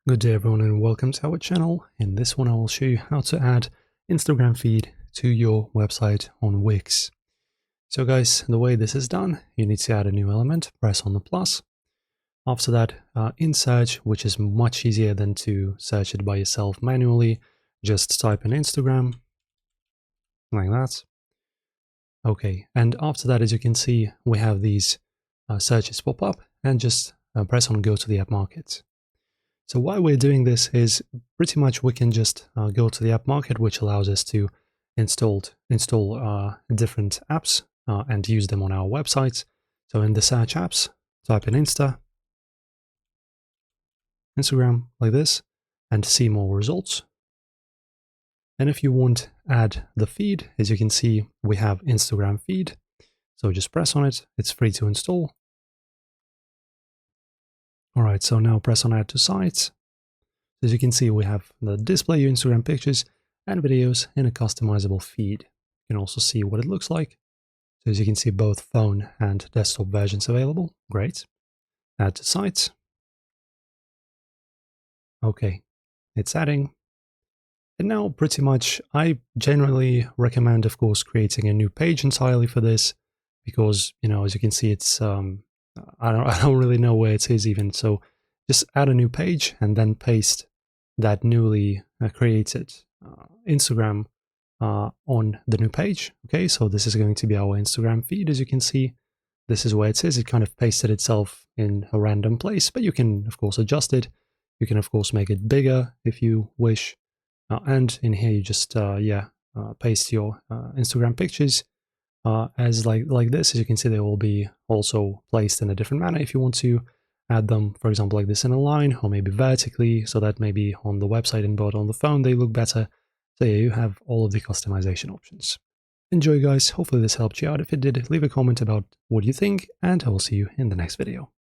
Good day everyone and welcome to our channel. In this one I will show you how to add Instagram feed to your website on Wix. So guys, the way this is done, you need to add a new element, press on the plus. After that, in search, which is much easier than to search it by yourself manually, just type in Instagram, like that. Okay, and after that, as you can see, we have these searches pop up and just press on go to the app market. So why we're doing this is pretty much we can just go to the app market, which allows us to install different apps and use them on our websites. So in the search apps, type in Instagram like this and see more results. And if you want to add the feed, as you can see, we have Instagram feed. So just press on it. It's free to install. All right, so now press on add to sites. As you can see, we have the display your Instagram pictures and videos in a customizable feed. You can also see what it looks like. So as you can see, both phone and desktop versions available. Great. Add to sites. Okay, it's adding. And now pretty much I generally recommend, of course, creating a new page entirely for this because, you know, as you can see, it's I don't really know where it is even. So just add a new page and then paste that newly created Instagram on the new page. Okay, so this is going to be our Instagram feed. As you can see, this is where it is. It kind of pasted itself in a random place, but you can, of course, adjust it. You can, of course, make it bigger if you wish. And in here, you just, paste your Instagram pictures as like this. As you can see, they will be also placed in a different manner if you want to add them, for example, like this in a line or maybe vertically, so that maybe on the website and but on the phone they look better. So yeah, you have all of the customization options. Enjoy guys, hopefully this helped you out. If it did, leave a comment about what you think and I will see you in the next video.